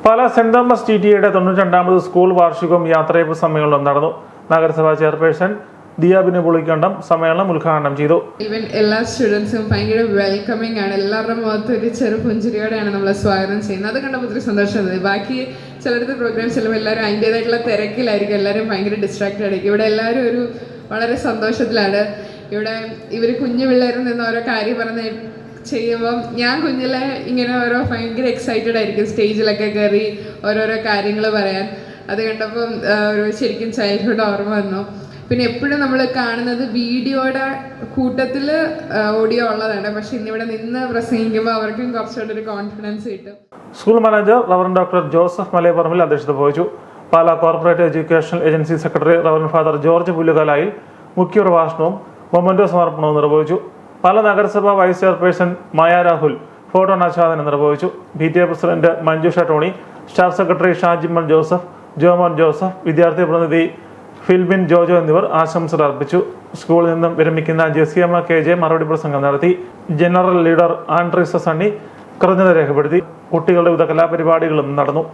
Pala saint Thomas ടിടിയുടെ 92ാമത് school വാർഷികവും യാത്രയപ്പ് സമ്മേളനവും നടന്നു. നഗരസഭാ ചെയർപേഴ്സൺ ദിയാബിന് പുളിക്കണ്ടം സമ്മേളനം ഉദ്ഘാടനം ചെയ്തു. എല്ലാ സ്റ്റുഡൻസും ഭയങ്കര വെൽക്കമിംഗ് ആണ്. എല്ലാവരുടെ മുഖത്ത് ഒരു ചെറു പുഞ്ചിരിയോടെയാണ് നമ്മൾ സ്വാഗതം ചെയ്യുന്നത്. അത് കണ്ടപ്പോൾ ഒത്തിരി സന്തോഷം. ബാക്കി ചിലടത്ത് പ്രോഗ്രാം ചെല്ലുമ്പോൾ എല്ലാവരും അതിൻ്റെതായിട്ടുള്ള തിരക്കിലായിരിക്കും, എല്ലാവരും ഭയങ്കര ഡിസ്ട്രാക്റ്റഡ് ആയിരിക്കും. ഇവിടെ എല്ലാവരും ഒരു വളരെ സന്തോഷത്തിലാണ്. ഇവിടെ ഇവർ കുഞ്ഞു പിള്ളേരിൽ നിന്ന് ഓരോ കാര്യം പറഞ്ഞ് ചെയ്യുമ്പം ഞാൻ കുഞ്ഞിലെ ഇങ്ങനെ ഓരോ ഭയങ്കര എക്സൈറ്റഡ് ആയിരിക്കും സ്റ്റേജിലൊക്കെ കയറി ഓരോരോ കാര്യങ്ങൾ പറയാൻ. അത് കണ്ടപ്പം ഒരു ശരിക്കും ചൈൽഡ്ഹുഡ് ഓർമ്മ വന്നു. പിന്നെ എപ്പോഴും നമ്മൾ കാണുന്നത് വീഡിയോയുടെ കൂട്ടത്തിൽ ഓഡിയോ ഉള്ളതാണ്, പക്ഷെ ഇന്നിവിടെ നിന്ന് പ്രസംഗിക്കുമ്പോൾ അവർക്കും കുറച്ചുകൂടെ ഒരു കോൺഫിഡൻസ് കിട്ടും. School manager reverend doctor Joseph Malayapparambil അധ്യക്ഷത വഹിച്ചു. Pala corporate educational agency secretary reverend father George Pullukalayil മുഖ്യ പ്രഭാഷണവും മൊമെന്റോ സമർപ്പണവും നിർവഹിച്ചു. പാലാ നഗരസഭ vice chairperson Maya Rahul photo അനാച്ഛാദനം നിർവഹിച്ചു. PTA president Manjusha Tony, staff secretary Shajimal Joseph, Jomon Joseph, വിദ്യാർത്ഥി പ്രതിനിധി ഫിൽബിൻ ജോജോ എന്നിവർ ആശംസകൾ അർപ്പിച്ചു. സ്കൂളിൽ നിന്നും വിരമിക്കുന്ന ജെസിയമ്മ KJ മറുപടി പ്രസംഗം നടത്തി. ജനറൽ ലീഡർ ആൻഡ്രീസ സണ്ണി കൃതജ്ഞത രേഖപ്പെടുത്തി. കുട്ടികളുടെ വിവിധ കലാപരിപാടികളും നടന്നു.